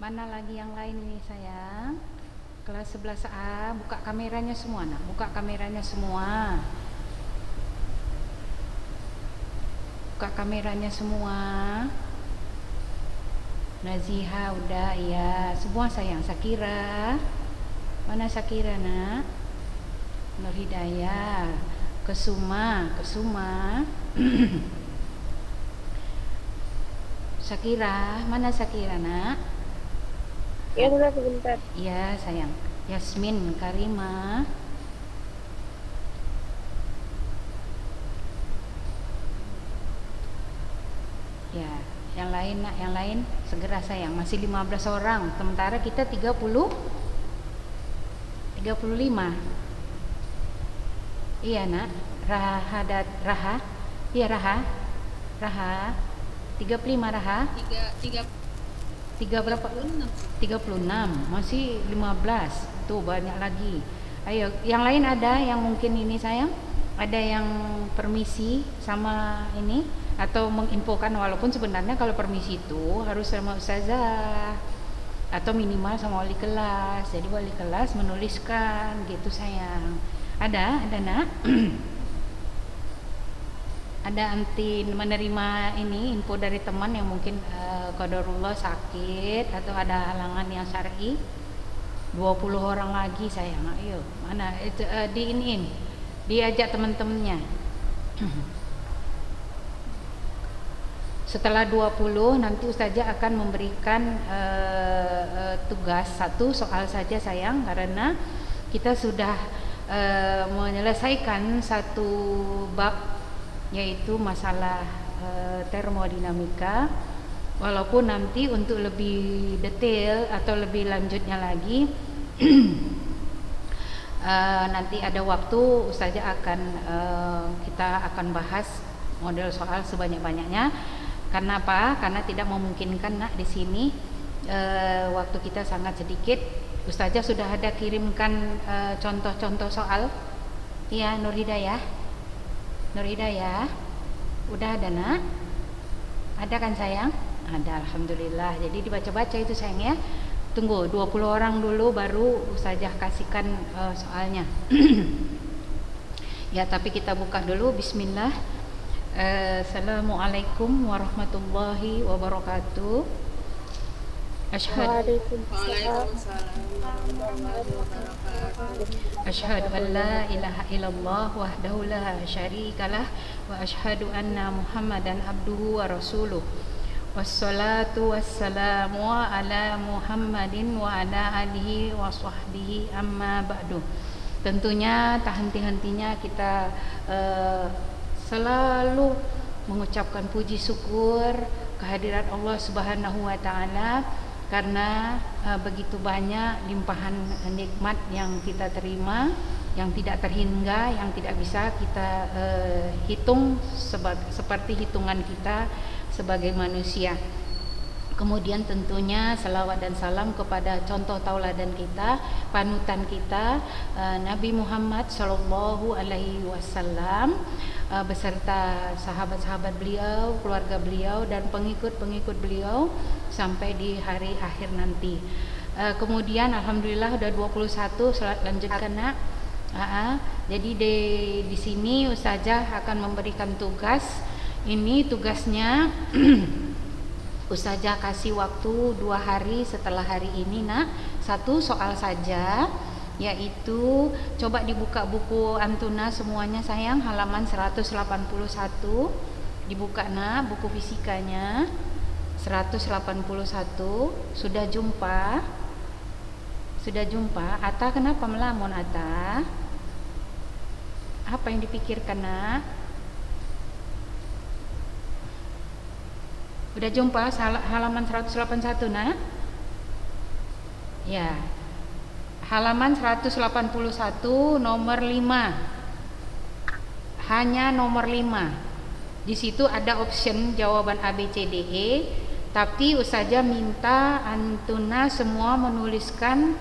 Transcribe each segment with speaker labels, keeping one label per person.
Speaker 1: Mana lagi yang lain ini sayang? Kelas 11A, buka kameranya semua nak, buka kameranya semua. Buka kameranya semua. Naziha udah, ya semua sayang. Sakira, mana Sakira nak? Nur Hidayah, Kesuma, Sakira, mana Sakira nak?
Speaker 2: Ya sudah sebentar.
Speaker 1: Ya sayang. Yasmin, Karima. Ya, yang lain nak, yang lain segera sayang. Masih 15 orang, sementara kita 35. Iya nak, Raha. Iya Raha. 35 Raha. Tiga berapa? 36. Masih 15. Tuh banyak lagi. Ayo, yang lain ada yang mungkin ini sayang? Ada yang permisi sama ini atau menginfokan, walaupun sebenarnya kalau permisi itu harus sama ustazah atau minimal sama wali kelas. Jadi wali kelas menuliskan gitu sayang. Ada nak? Ada anti menerima ini info dari teman yang mungkin qadarullah sakit atau ada halangan yang syar'i. 20 orang lagi sayang. Ayo, mana itu diinin. Diajak teman-temannya. Setelah 20 nanti ustazah akan memberikan tugas satu soal saja sayang, karena kita sudah menyelesaikan satu bab, yaitu masalah termodinamika. Walaupun nanti untuk lebih detail atau lebih lanjutnya lagi nanti ada waktu ustazah akan kita akan bahas model soal sebanyak-banyaknya. Karena apa? Karena tidak memungkinkan nak di sini waktu kita sangat sedikit. Ustazah sudah ada kirimkan contoh-contoh soal. Iya, Nur Hidayah, udah ada nak? Ada kan sayang? Ada, alhamdulillah. Jadi dibaca-baca itu sayang ya. Tunggu 20 orang dulu baru ustazah kasihkan soalnya. Ya, tapi kita buka dulu. Bismillah. Assalamualaikum warahmatullahi wabarakatuh. Asyhadu an la ilaha illallah wahdahu la syarikalah wa asyhadu anna Muhammadan abduhu wa rasuluh. Wassalatu wassalamu ala Muhammadin wa ala alihi wa sahbihi amma ba'du. Tentunya tak henti-hentinya kita selalu mengucapkan puji syukur kehadirat Allah Subhanahu wa taala, karena begitu banyak limpahan nikmat yang kita terima, yang tidak terhingga, yang tidak bisa kita hitung seperti hitungan kita sebagai manusia. Kemudian tentunya salawat dan salam kepada contoh tauladan kita, panutan kita, Nabi Muhammad Shallallahu Alaihi Wasallam beserta sahabat-sahabat beliau, keluarga beliau dan pengikut-pengikut beliau sampai di hari akhir nanti. Kemudian alhamdulillah udah 21, lanjutkan nak. Jadi di sini ustazah akan memberikan tugas. Ini tugasnya ustazah kasih waktu 2 hari setelah hari ini nak, 1 soal saja, yaitu coba dibuka buku Antuna semuanya sayang, halaman 181. Dibuka nak buku fisikanya 181. Sudah jumpa? Ata kenapa melamun Ata? Apa yang dipikirkan nak? Udah jumpa halaman 181 nak? Ya. Halaman 181 nomor 5. Hanya nomor 5. Di situ ada option jawaban A, B, C, D, E, tapi ustazah minta Antuna semua menuliskan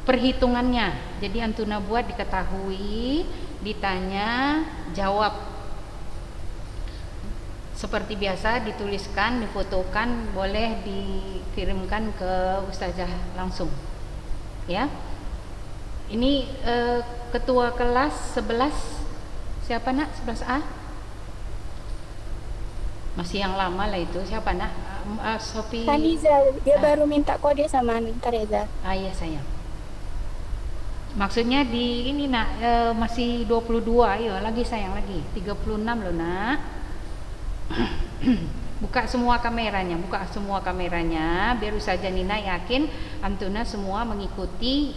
Speaker 1: perhitungannya. Jadi Antuna buat diketahui, ditanya, jawab. Seperti biasa dituliskan, difotokan, boleh dikirimkan ke ustazah langsung. Ya. Ini ketua kelas 11 siapa nak? 11A? Masih yang lama lah itu. Siapa nak? Sophie.
Speaker 2: Kaniza, dia baru minta kode sama Minta Reza.
Speaker 1: Iya sayang. Maksudnya di ini nak masih 22, ayo lagi sayang lagi. 36 loh nak. Buka semua kameranya biar Ustazah Nina yakin Antuna semua mengikuti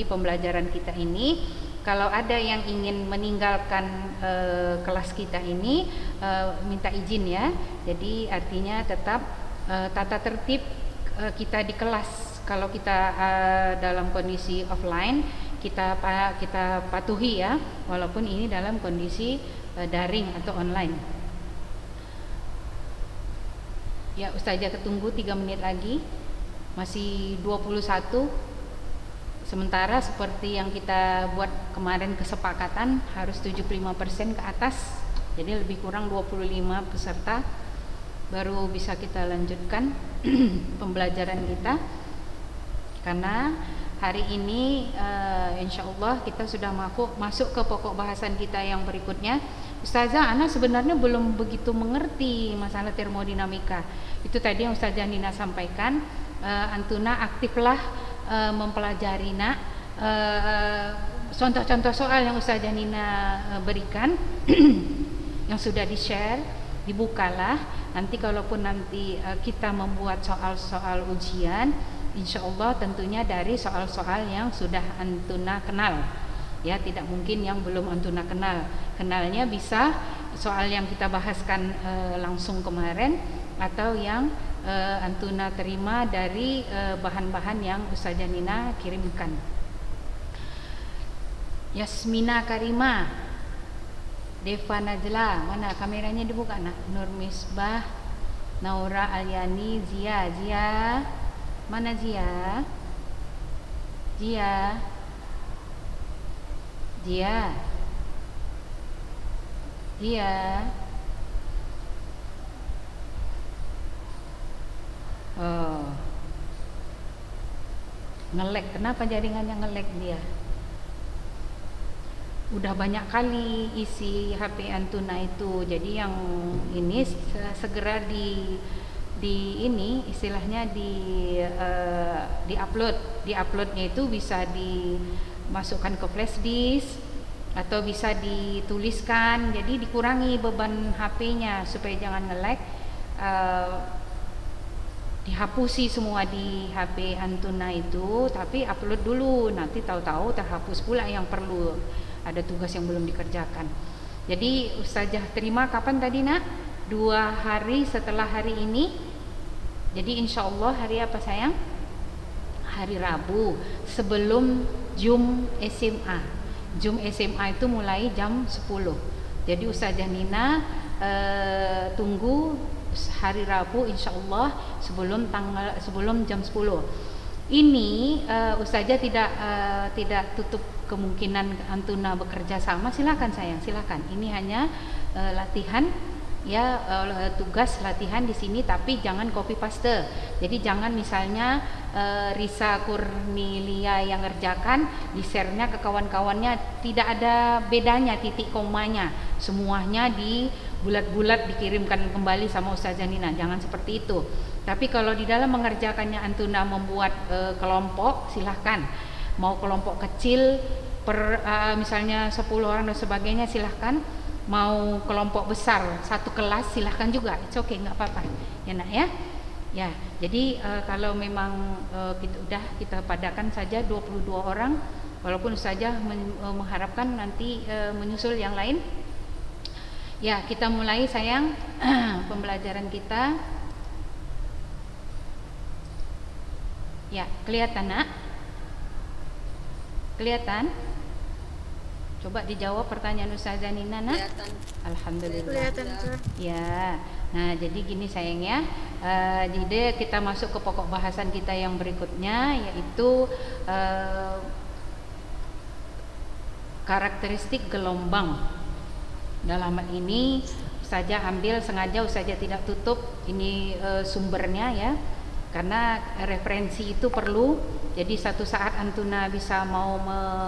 Speaker 1: pembelajaran kita ini. Kalau ada yang ingin meninggalkan kelas kita ini, minta izin ya. Jadi artinya tetap tata tertib kita di kelas. Kalau kita dalam kondisi offline, kita patuhi ya, walaupun ini dalam kondisi daring atau online. Ya, Ustazah ketunggu 3 menit lagi. Masih 21. Sementara seperti yang kita buat kemarin kesepakatan harus 75% ke atas. Jadi lebih kurang 25 peserta baru bisa kita lanjutkan pembelajaran kita. Karena hari ini insya Allah kita sudah masuk ke pokok bahasan kita yang berikutnya. Ustazah, Ana sebenarnya belum begitu mengerti masalah termodinamika. Itu tadi yang Ustazah Nina sampaikan. Antuna aktiflah mempelajari nak contoh-contoh soal yang Ustazah Nina berikan yang sudah di-share, dibukalah. Nanti kalaupun nanti kita membuat soal-soal ujian, insya Allah tentunya dari soal-soal yang sudah Antuna kenal. Ya, tidak mungkin yang belum Antuna kenal. Kenalnya bisa soal yang kita bahaskan langsung kemarin, atau yang Antuna terima dari bahan-bahan yang Ustazah Nina kirimkan. Yasmina Karima, Deva Najla, mana kameranya dibuka nak? Nur Misbah, Naura Alyani, Zia, mana Zia? Oh, nge-lag. Kenapa jaringannya nge-lag dia? Udah banyak kali isi HP Antuna itu. Jadi yang ini segera di ini istilahnya di upload. Di uploadnya itu bisa dimasukkan ke flash disk atau bisa dituliskan. Jadi dikurangi beban HP-nya supaya jangan nge-lag. Dihapusi semua di HP Antuna itu, tapi upload dulu, nanti tahu-tahu terhapus pula yang perlu, ada tugas yang belum dikerjakan. Jadi Ustazah terima kapan tadi nak? 2 hari setelah hari ini. Jadi insya Allah hari apa sayang? Hari Rabu sebelum Jum SMA. Jum SMA itu mulai jam 10. Jadi Ustazah Nina tunggu hari Rabu insya Allah sebelum jam 10. Ini Ustazah tidak tutup kemungkinan Antuna bekerja sama. Silakan sayang, silakan. Ini hanya latihan ya, tugas latihan di sini, tapi jangan copy paste. Jadi jangan misalnya Risa Kurnilia yang ngerjakan di-share-nya ke kawan-kawannya, tidak ada bedanya titik komanya, semuanya di bulat-bulat dikirimkan kembali sama Ustazah Nina. Jangan seperti itu. Tapi kalau di dalam mengerjakannya Antuna membuat kelompok, silahkan. Mau kelompok kecil misalnya 10 orang dan sebagainya, silahkan. Mau kelompok besar satu kelas, silahkan juga. It's okay, nggak apa-apa. Ya nak ya. Ya, jadi kalau memang kita padakan saja 22 orang, walaupun saja mengharapkan nanti menyusul yang lain. Ya, kita mulai sayang pembelajaran kita. Ya, kelihatan nak? Kelihatan? Coba dijawab pertanyaan Ustazah Nina nak.
Speaker 3: Kelihatan.
Speaker 1: Alhamdulillah.
Speaker 2: Kelihatan tuh.
Speaker 1: Ya, nah jadi gini sayang ya. Jadi kita masuk ke pokok bahasan kita yang berikutnya, yaitu karakteristik gelombang. Dalam hal ini Ustazah ambil sengaja, Ustazah tidak tutup ini sumbernya ya, karena referensi itu perlu. Jadi satu saat Antuna bisa mau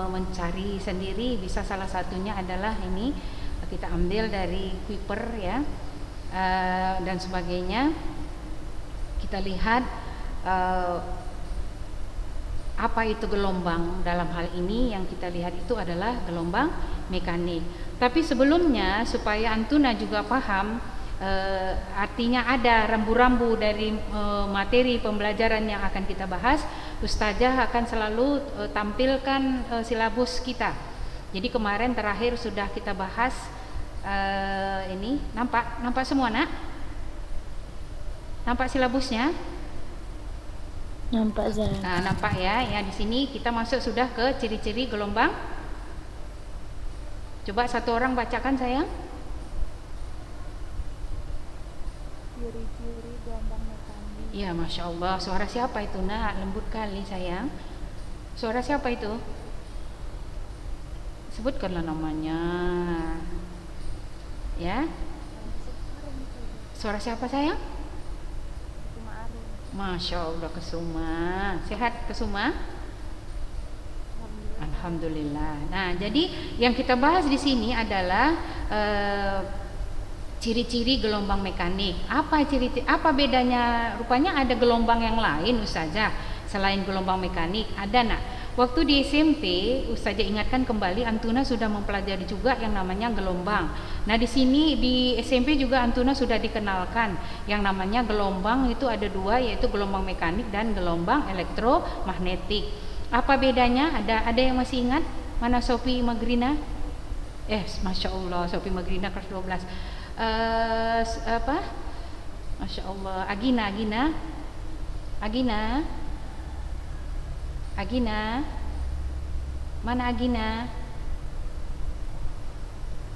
Speaker 1: mencari sendiri, bisa salah satunya adalah ini kita ambil dari Kuiper ya, dan sebagainya. Kita lihat apa itu gelombang. Dalam hal ini yang kita lihat itu adalah gelombang mekanik. Tapi sebelumnya supaya Antuna juga paham, artinya ada rambu-rambu dari materi pembelajaran yang akan kita bahas, Ustazah akan selalu tampilkan silabus kita. Jadi kemarin terakhir sudah kita bahas ini, nampak semua nak? Nampak silabusnya?
Speaker 2: Nampak Zah.
Speaker 1: Nah, nampak ya. Ya di sini kita masuk sudah ke ciri-ciri gelombang. Coba satu orang bacakan sayang.
Speaker 2: Ciri-ciri gelombang mekanik.
Speaker 1: Iya, masya Allah. Suara siapa itu nak? Lembut kali sayang. Suara siapa itu? Sebutkanlah namanya. Ya. Suara siapa sayang? Masya Allah Kesuma. Sehat Kesuma? Alhamdulillah. Nah, jadi yang kita bahas di sini adalah ciri-ciri gelombang mekanik. Apa bedanya? Rupanya ada gelombang yang lain Ustazah selain gelombang mekanik. Ada nak? Waktu di SMP, Ustazah ingatkan kembali, Antuna sudah mempelajari juga yang namanya gelombang. Nah, di sini di SMP juga Antuna sudah dikenalkan yang namanya gelombang itu ada dua, yaitu gelombang mekanik dan gelombang elektromagnetik. Apa bedanya? Ada yang masih ingat? Mana Sophie Magrina? Masya Allah, Sophie Magrina kelas 12. Apa? Masya Allah. Agina, mana Agina?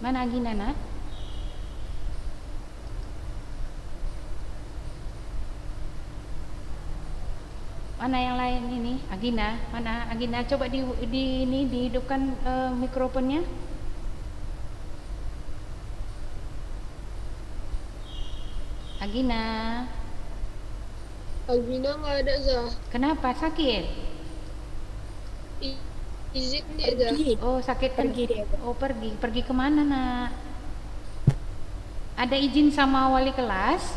Speaker 1: Mana Agina nak? Mana yang lain ini? Agina, mana Agina? Coba dihidupkan mikrofonnya. Agina
Speaker 3: nggak ada Zah.
Speaker 1: Kenapa sakit?
Speaker 3: Izin dia Zah.
Speaker 1: Oh sakit
Speaker 2: Pergi dia.
Speaker 1: Oh pergi kemana nak? Ada izin sama wali kelas?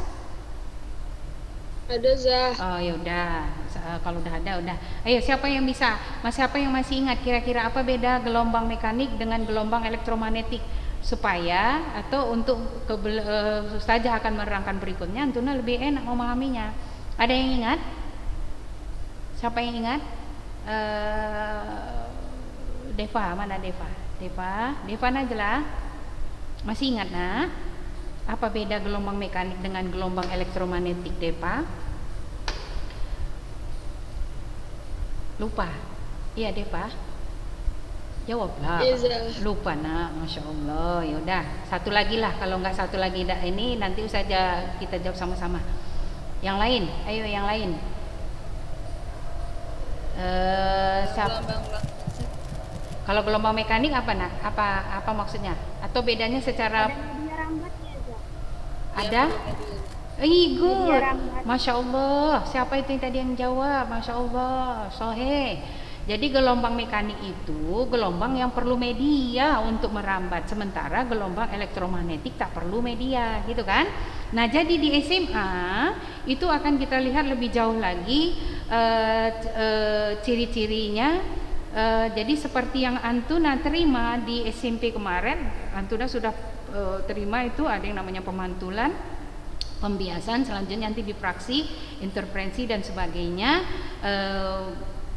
Speaker 3: Ada Zah.
Speaker 1: Oh ya udah, kalau udah ada udah. Ayo siapa yang bisa? Siapa yang masih ingat kira-kira apa beda gelombang mekanik dengan gelombang elektromagnetik? Supaya atau untuk Ustazah akan menerangkan berikutnya, Antuna lebih enak memahaminya. Ada yang ingat? Siapa yang ingat? Deva, mana Deva? Deva Najla, masih ingat nak? Apa beda gelombang mekanik dengan gelombang elektromagnetik Deva? Lupa? Iya Deva? Jawablah. Lupa nak, masya Allah. Ya udah, satu lagi lah. Kalau nggak satu lagi ini nanti saja kita jawab sama-sama. Yang lain, ayo yang lain. Kalau gelombang mekanik apa nak? Apa maksudnya? Atau bedanya secara?
Speaker 2: Ada media rambatnya Zah.
Speaker 1: Ada? Good. Masya Allah. Siapa itu yang tadi yang jawab? Masya Allah. Sohe. Jadi gelombang mekanik itu gelombang yang perlu media untuk merambat, sementara gelombang elektromagnetik tak perlu media, gitu kan? Nah, jadi di SMA itu akan kita lihat lebih jauh lagi ciri-cirinya. Jadi seperti yang Antuna terima di SMP kemarin, Antuna sudah terima itu ada yang namanya pemantulan, pembiasan, selanjutnya nanti di praksi, interferensi dan sebagainya.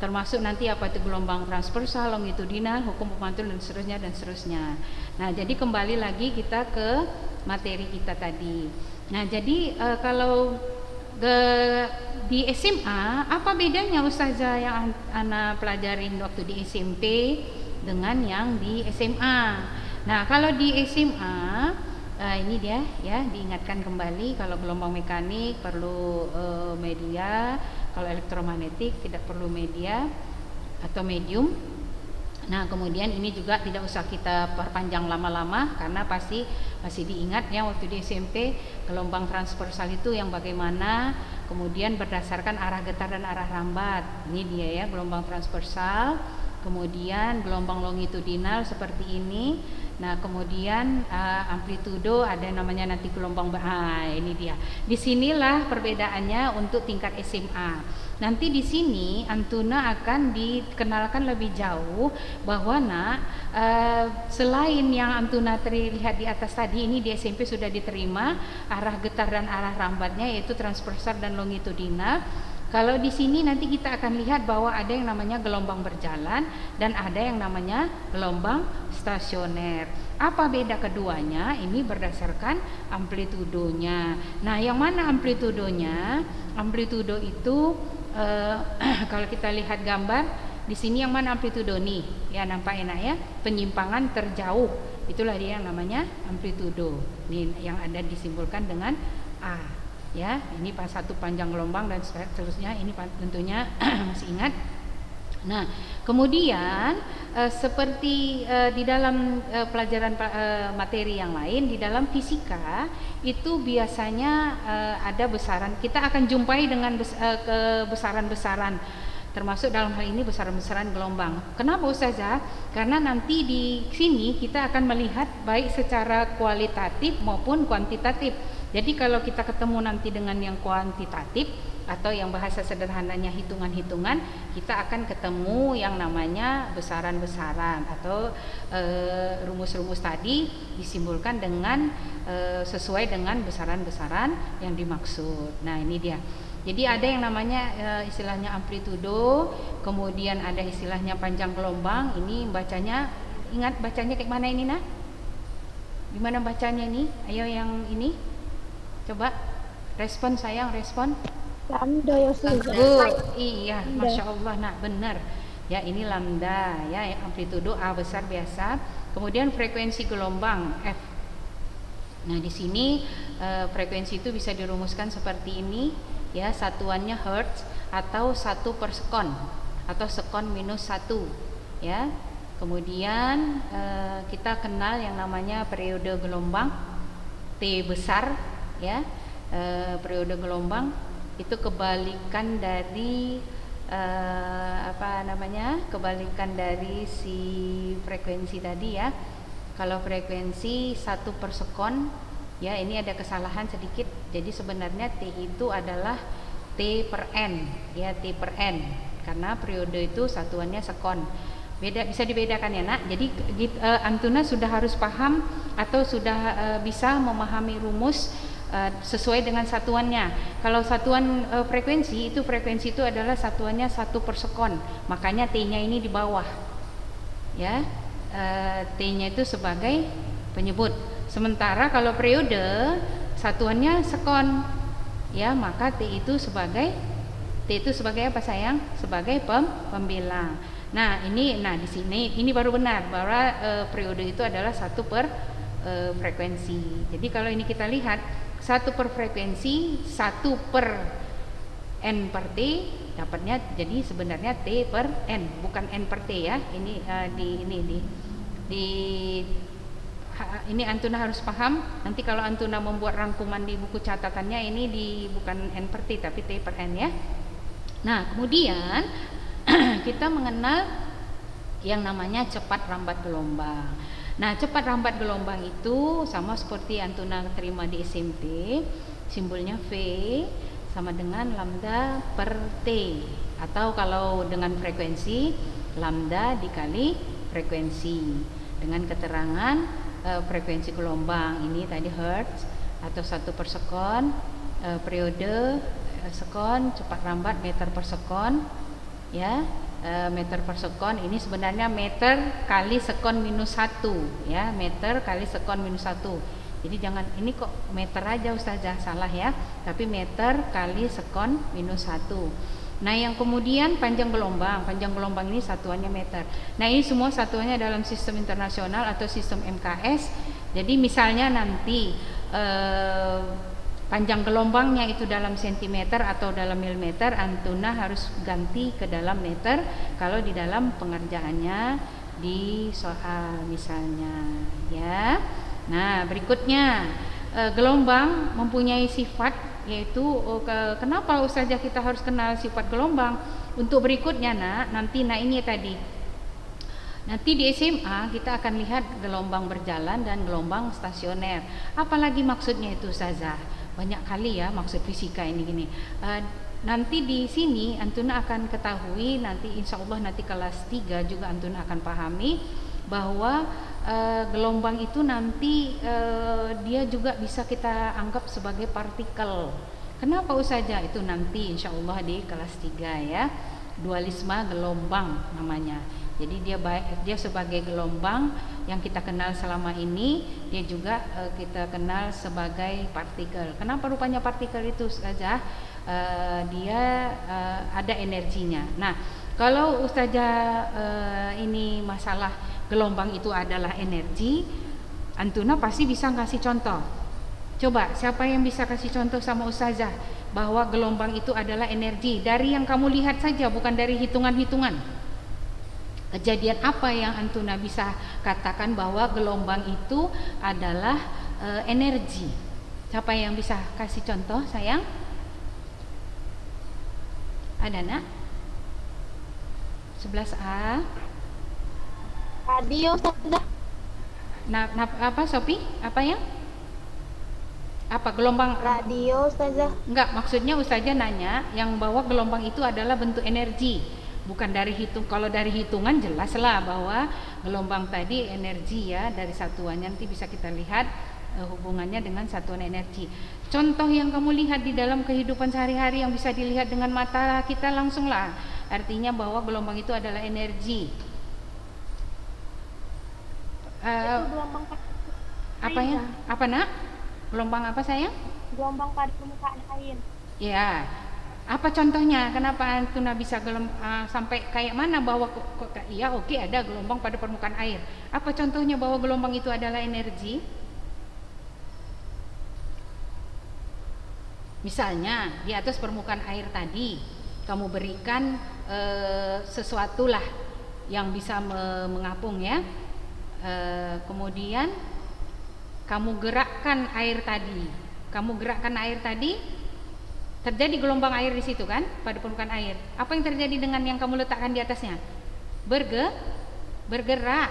Speaker 1: Termasuk nanti apa itu gelombang transversal, longitudinal, hukum pemantul dan seterusnya. Nah, jadi kembali lagi kita ke materi kita tadi. Nah, jadi kalau di SMA apa bedanya Ustazah yang Ana pelajarin waktu di SMP dengan yang di SMA? Nah, kalau di SMA ini dia ya, diingatkan kembali kalau gelombang mekanik perlu media, kalau elektromagnetik tidak perlu media atau medium. Nah, kemudian ini juga tidak usah kita perpanjang lama-lama karena pasti masih diingat ya waktu di SMP gelombang transversal itu yang bagaimana, kemudian berdasarkan arah getar dan arah rambat. Ini dia ya gelombang transversal, kemudian gelombang longitudinal seperti ini. Nah, kemudian amplitudo ada namanya nanti gelombang ini dia. Disinilah perbedaannya untuk tingkat SMA. Nanti di sini Antuna akan dikenalkan lebih jauh bahwa selain yang Antuna terlihat di atas tadi, ini di SMP sudah diterima arah getar dan arah rambatnya yaitu transversal dan longitudinal. Kalau di sini nanti kita akan lihat bahwa ada yang namanya gelombang berjalan dan ada yang namanya gelombang stasioner. Apa beda keduanya? Ini berdasarkan amplitudonya. Nah, yang mana amplitudonya? Amplitudo itu kalau kita lihat gambar di sini yang mana amplitudo nih? Ya, nampak enak ya. Penyimpangan terjauh. Itulah dia yang namanya amplitudo. Ini yang ada disimbolkan dengan A. Ya, ini pas satu panjang gelombang dan seterusnya. Ini tentunya masih ingat. Nah, kemudian seperti di dalam pelajaran materi yang lain, di dalam fisika itu biasanya ada besaran. Kita akan jumpai dengan besaran-besaran, termasuk dalam hal ini besaran-besaran gelombang. Kenapa Ustazah? Karena nanti di sini kita akan melihat baik secara kualitatif maupun kuantitatif. Jadi kalau kita ketemu nanti dengan yang kuantitatif atau yang bahasa sederhananya hitungan-hitungan, kita akan ketemu yang namanya besaran-besaran atau rumus-rumus tadi disimbolkan dengan sesuai dengan besaran-besaran yang dimaksud. Nah, ini dia. Jadi ada yang namanya istilahnya amplitudo, kemudian ada istilahnya panjang gelombang. Ini bacanya, ingat bacanya kayak mana ini Gimana bacanya ini? Ayo yang ini. Coba respon sayang, respon.
Speaker 2: Lambda ya Ustazah.
Speaker 1: Iya, masya Allah, nah benar. Ya, ini lambda ya, amplitudo A besar biasa. Kemudian frekuensi gelombang F. Nah, di sini frekuensi itu bisa dirumuskan seperti ini ya, satuannya hertz atau 1 per sekon atau sekon minus 1 ya. Kemudian kita kenal yang namanya periode gelombang T besar ya. Periode gelombang itu kebalikan dari kebalikan dari si frekuensi tadi ya. Kalau frekuensi 1 per sekon ya, ini ada kesalahan sedikit. Jadi sebenarnya T itu adalah T per N ya, T per N, karena periode itu satuannya sekon. Beda, bisa dibedakan ya Nak. Jadi Antuna sudah harus paham atau sudah bisa memahami rumus sesuai dengan satuannya. Kalau satuan frekuensi itu adalah satuannya 1 per sekon, makanya T-nya ini di bawah ya. T-nya itu sebagai penyebut. Sementara kalau periode satuannya sekon ya, maka T itu sebagai apa sayang? Sebagai pembilang. Nah, di sini ini baru benar bahwa periode itu adalah 1 per frekuensi. Jadi kalau ini kita lihat 1 per frekuensi, 1 per N per T, dapatnya jadi sebenarnya T per N, bukan N per T ya. Ini ini Antuna harus paham. Nanti kalau Antuna membuat rangkuman di buku catatannya, ini bukan N per T tapi T per N ya. Nah, kemudian kita mengenal yang namanya cepat rambat gelombang. Nah, cepat rambat gelombang itu sama seperti Antuna terima di SMP, simbolnya V sama dengan lambda per T, atau kalau dengan frekuensi lambda dikali frekuensi dengan keterangan frekuensi gelombang ini tadi hertz atau 1 per sekon, periode sekon, cepat rambat meter per sekon ya. Meter per sekon ini sebenarnya meter kali sekon minus 1 ya, meter kali sekon minus 1. Jadi jangan ini kok meter aja Ustazah, salah ya, tapi meter kali sekon minus 1. Nah, yang kemudian panjang gelombang ini satuannya meter. Nah, ini semua satuannya dalam sistem internasional atau sistem MKS. Jadi misalnya nanti panjang gelombangnya itu dalam sentimeter atau dalam milimeter, Antuna harus ganti ke dalam meter kalau di dalam pengerjaannya di soal misalnya ya. Nah, berikutnya gelombang mempunyai sifat, yaitu kenapa Ustazah kita harus kenal sifat gelombang. Untuk berikutnya nanti ini tadi. Nanti di SMA kita akan lihat gelombang berjalan dan gelombang stasioner. Apalagi maksudnya itu Ustazah? Banyak kali ya maksud fisika ini gini. Nanti di sini Antuna akan ketahui, nanti insya Allah nanti kelas 3 juga Antuna akan pahami bahwa gelombang itu nanti dia juga bisa kita anggap sebagai partikel. Kenapa Ustazah? Itu nanti insya Allah di kelas 3 ya. Dualisme gelombang namanya. Jadi dia sebagai gelombang yang kita kenal selama ini, dia juga kita kenal sebagai partikel. Kenapa rupanya partikel itu saja? Dia ada energinya. Nah, kalau Ustazah ini masalah gelombang itu adalah energi, Antuna pasti bisa kasih contoh. Coba siapa yang bisa kasih contoh sama Ustazah bahwa gelombang itu adalah energi dari yang kamu lihat saja, bukan dari hitungan-hitungan. Kejadian apa yang Antuna bisa katakan bahwa gelombang itu adalah energi? Siapa yang bisa kasih contoh, sayang? Ada nak? 11A.
Speaker 2: Radio Ustazah.
Speaker 1: Apa Sopi? Apa yang? Apa gelombang?
Speaker 2: Radio Ustazah.
Speaker 1: Enggak, maksudnya Ustazah nanya yang bahwa gelombang itu adalah bentuk energi. Bukan dari kalau dari hitungan jelaslah bahwa gelombang tadi energi ya, dari satuannya nanti bisa kita lihat hubungannya dengan satuan energi. Contoh yang kamu lihat di dalam kehidupan sehari-hari yang bisa dilihat dengan mata kita langsunglah, artinya bahwa gelombang itu adalah energi.
Speaker 2: Gelombang
Speaker 1: apa ya? Apa nak? Gelombang apa sayang?
Speaker 2: Gelombang pada permukaan air.
Speaker 1: Ya. Apa contohnya? Kenapa Antuna bisa sampai kayak mana bahwa ya oke ada gelombang pada permukaan air. Apa contohnya bahwa gelombang itu adalah energi? Misalnya di atas permukaan air tadi kamu berikan sesuatu lah yang bisa mengapung ya. Kemudian kamu gerakkan air tadi. Terjadi gelombang air di situ kan, pada permukaan air. Apa yang terjadi dengan yang kamu letakkan di atasnya? Bergerak.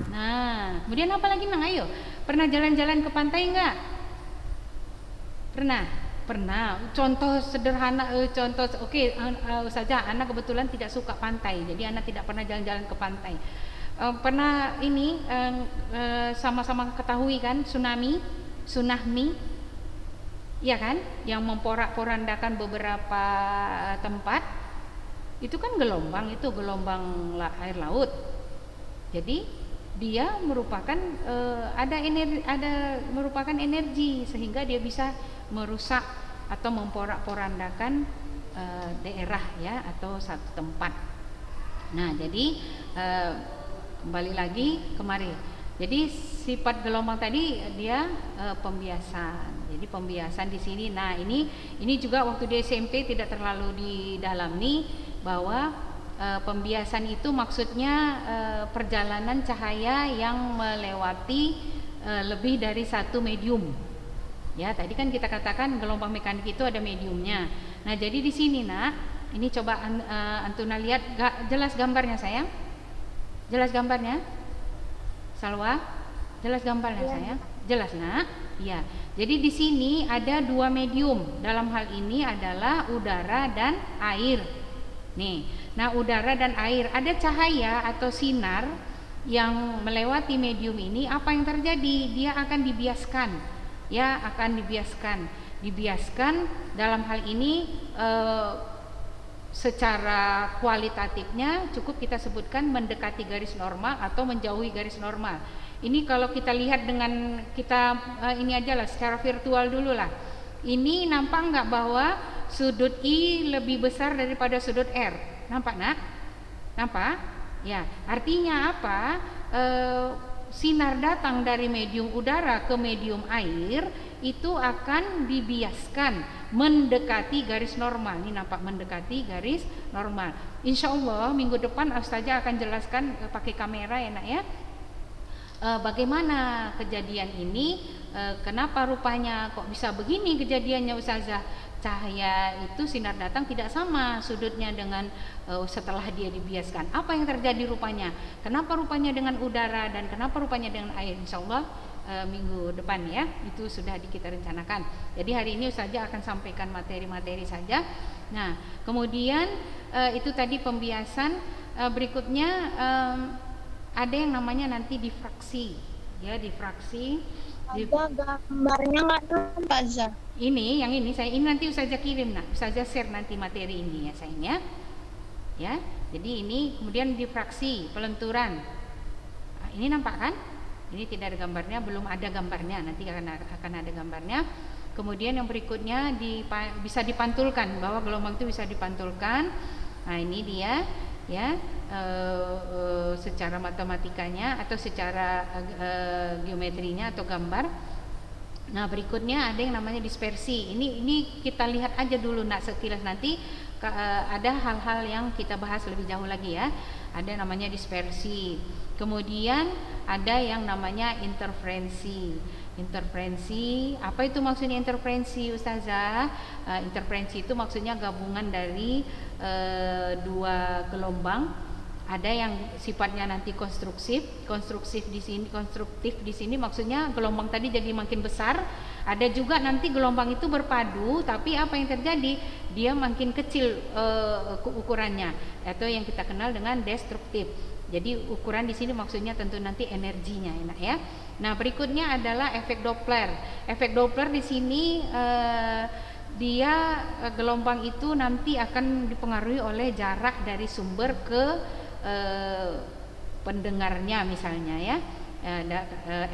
Speaker 1: Nah, kemudian apa lagi nang? Ayo, pernah jalan-jalan ke pantai enggak? Pernah. Contoh sederhana, saja. Anak kebetulan tidak suka pantai, jadi anak tidak pernah jalan-jalan ke pantai. Pernah ini sama-sama ketahui kan tsunami? Iya kan, yang memporak-porandakan beberapa tempat. Itu kan gelombang air laut. Jadi dia merupakan merupakan energi sehingga dia bisa merusak atau memporak-porandakan daerah ya atau satu tempat. Nah, jadi kembali lagi kemari. Jadi sifat gelombang tadi dia pembiasan. Jadi pembiasan di sini. Nah, ini juga waktu di SMP tidak terlalu didalami bahwa pembiasan itu maksudnya perjalanan cahaya yang melewati lebih dari satu medium. Ya, tadi kan kita katakan gelombang mekanik itu ada mediumnya. Nah, jadi di sini ini coba Antuna lihat jelas gambarnya sayang. Jelas gambarnya? Salwa, jelas gambarnya
Speaker 2: ya.
Speaker 1: sayang? Jelas nak? Ya. Jadi di sini ada dua medium. Dalam hal ini adalah udara dan air. Nih. Nah, udara dan air, ada cahaya atau sinar yang melewati medium ini, apa yang terjadi? Dia akan dibiaskan. Ya, akan dibiaskan. Dibiaskan dalam hal ini secara kualitatifnya cukup kita sebutkan mendekati garis normal atau menjauhi garis normal. Ini kalau kita lihat dengan kita ini aja lah secara virtual dulu lah. Ini nampak nggak bahwa sudut I lebih besar daripada sudut R? Nampak nak? Nampak? Ya, artinya apa? sinar datang dari medium udara ke medium air itu akan dibiaskan mendekati garis normal. Ini nampak mendekati garis normal. Insya Allah minggu depan Ustazah akan jelaskan pakai kamera ya nak ya, bagaimana kejadian ini, kenapa rupanya kok bisa begini kejadiannya Ustazah. Cahaya itu sinar datang tidak sama sudutnya dengan setelah dia dibiaskan. Apa yang terjadi rupanya? Kenapa rupanya dengan udara dan kenapa rupanya dengan air? Insya Allah minggu depan ya, itu sudah kita rencanakan. Jadi hari ini Ustazah akan sampaikan materi-materi saja. Nah kemudian itu tadi pembiasan. Berikutnya ada yang namanya nanti difraksi ya, difraksi.
Speaker 2: Ada gambarnya nggak tuh Mbak Zah?
Speaker 1: Ini yang ini saya ini nanti Ustazah kirim nak, Ustazah share nanti materi ini ya sayangnya ya. Jadi ini kemudian difraksi pelenturan. Nah, ini nampak kan? Ini tidak ada gambarnya, belum ada gambarnya, nanti akan ada gambarnya. Kemudian yang berikutnya bisa dipantulkan, bahwa gelombang itu bisa dipantulkan. Nah ini dia ya, secara matematikanya atau secara geometrinya atau gambar. Nah berikutnya ada yang namanya dispersi. Ini kita lihat aja dulu nak sekilas, nanti ada hal-hal yang kita bahas lebih jauh lagi ya. Ada namanya dispersi. Kemudian ada yang namanya interferensi. Interferensi, apa itu maksudnya interferensi Ustazah? Interferensi itu maksudnya gabungan dari dua gelombang. Ada yang sifatnya nanti konstruktif di sini maksudnya gelombang tadi jadi makin besar. Ada juga nanti gelombang itu berpadu, tapi apa yang terjadi? Dia makin kecil ukurannya, atau yang kita kenal dengan destruktif. Jadi ukuran di sini maksudnya tentu nanti energinya enak ya. Nah berikutnya adalah efek Doppler. Efek Doppler di sini dia gelombang itu nanti akan dipengaruhi oleh jarak dari sumber ke pendengarnya misalnya ya,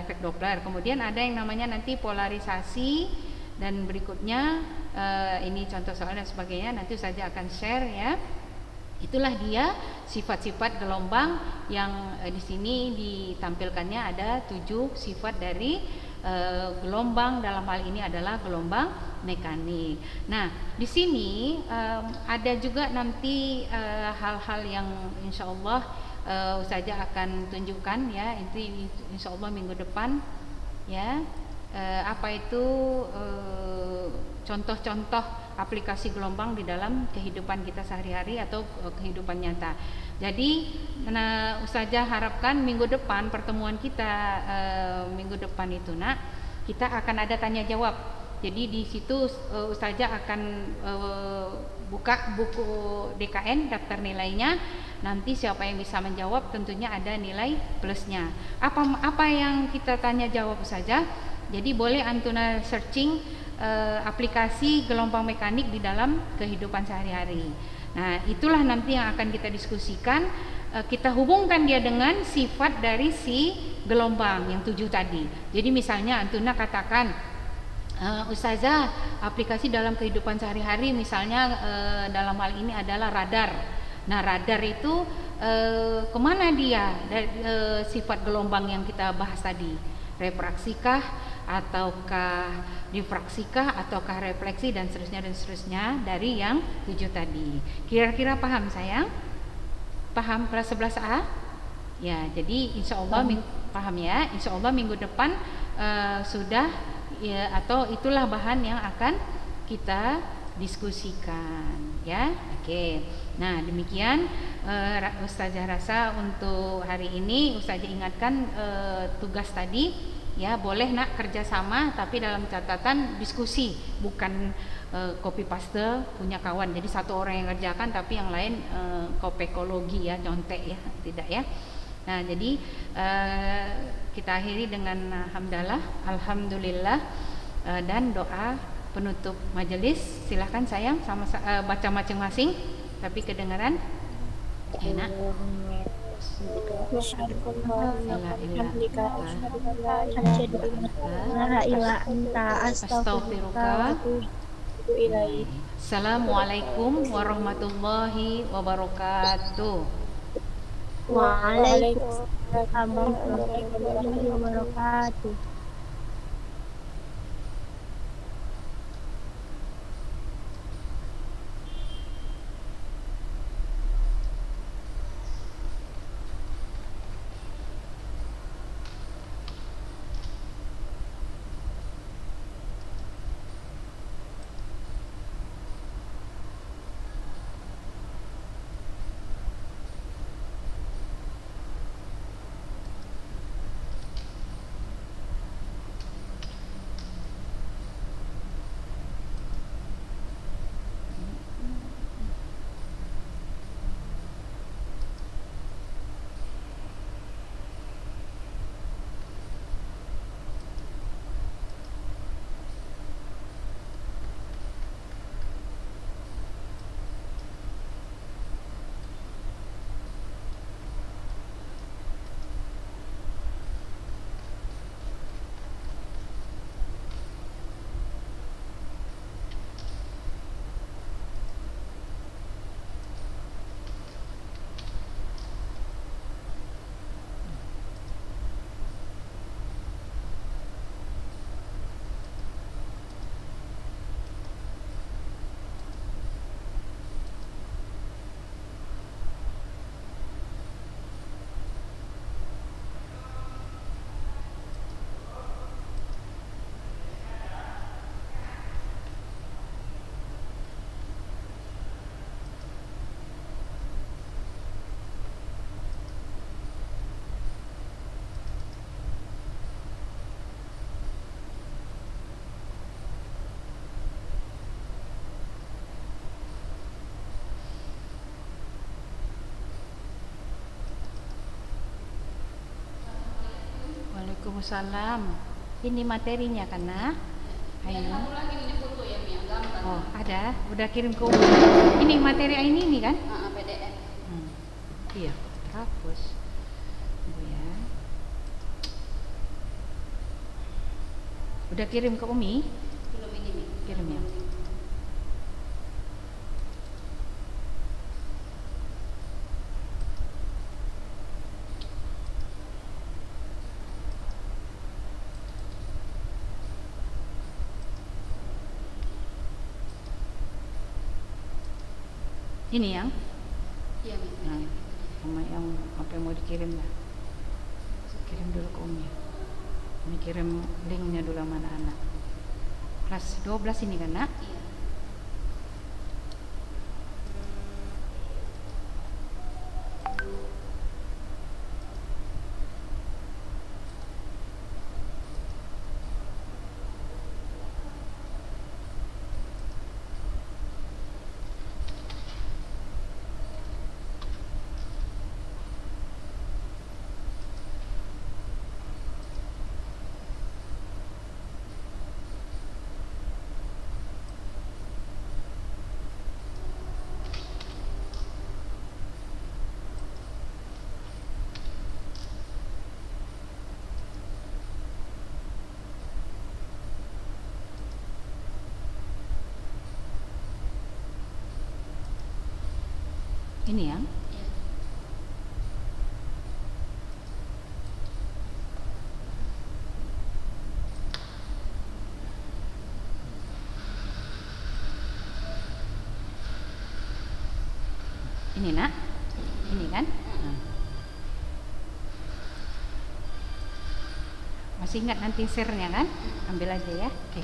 Speaker 1: efek Doppler. Kemudian ada yang namanya nanti polarisasi, dan berikutnya ini contoh soal dan sebagainya nanti saja akan share ya. Itulah dia sifat-sifat gelombang yang di sini ditampilkannya, ada 7 sifat dari gelombang. Dalam hal ini adalah gelombang mekanik. Nah, di sini ada juga nanti hal-hal yang insya Allah Ustazah akan tunjukkan ya. Itu insya Allah minggu depan ya. Apa itu contoh-contoh aplikasi gelombang di dalam kehidupan kita sehari-hari atau kehidupan nyata. Jadi Ustazah harapkan minggu depan pertemuan kita minggu depan itu nak, kita akan ada tanya jawab. Jadi di situ Ustazah akan buka buku DKN daftar nilainya. Nanti siapa yang bisa menjawab tentunya ada nilai plusnya. Apa yang kita tanya jawab Ustazah? Jadi boleh Antuna searching aplikasi gelombang mekanik di dalam kehidupan sehari-hari. Nah, itulah nanti yang akan kita diskusikan. Kita hubungkan dia dengan sifat dari si gelombang yang 7 tadi. Jadi misalnya Antuna katakan, Ustazah, aplikasi dalam kehidupan sehari-hari misalnya dalam hal ini adalah radar. Nah, radar itu kemana dia sifat gelombang yang kita bahas tadi? Refraksikah, ataukah difraksikah, ataukah refleksi, dan seterusnya dari yang 7 tadi. Kira-kira paham sayang? Paham kelas 11A? Ya, jadi insya Allah paham ya. Insya Allah minggu depan sudah ya, atau itulah bahan yang akan kita diskusikan ya. Oke. Nah demikian Ustazah rasa untuk hari ini. Ustazah ingatkan tugas tadi ya, boleh nak kerjasama tapi dalam catatan diskusi, bukan copy paste punya kawan. Jadi satu orang yang kerjakan tapi yang lain kopekologi ya, nyontek ya, tidak ya. Nah jadi kita akhiri dengan hamdalah, alhamdulillah, dan doa penutup majelis. Silahkan sayang sama baca masing-masing tapi kedengaran enak. Assalamualaikum warahmatullahi wabarakatuh.
Speaker 2: Waalaikumsalam warahmatullahi wabarakatuh.
Speaker 1: Waalaikumsalam. Ini materinya kan, Nak? Ayo. Oh, ada. Udah kirim ke Umi. Ini materi ini kan?
Speaker 3: PDF.
Speaker 1: Iya, terhapus. Tunggu ya. Udah kirim ke Umi?
Speaker 3: Belum ini nih.
Speaker 1: Kirim ya. Ini yang?
Speaker 3: Iya, Mi.
Speaker 1: Nah, sama yang apa yang mau dikirim lah. Kirim dulu ke Umi. Umi kirim linknya dulu sama anak-anak. Kelas 12 ini kan, Nak?
Speaker 3: Iya.
Speaker 1: Ini yang?
Speaker 3: Iya.
Speaker 1: Ini, Nak? Ini kan? Nah. Masih ingat nanti share-nya kan? Ambil aja ya. Oke.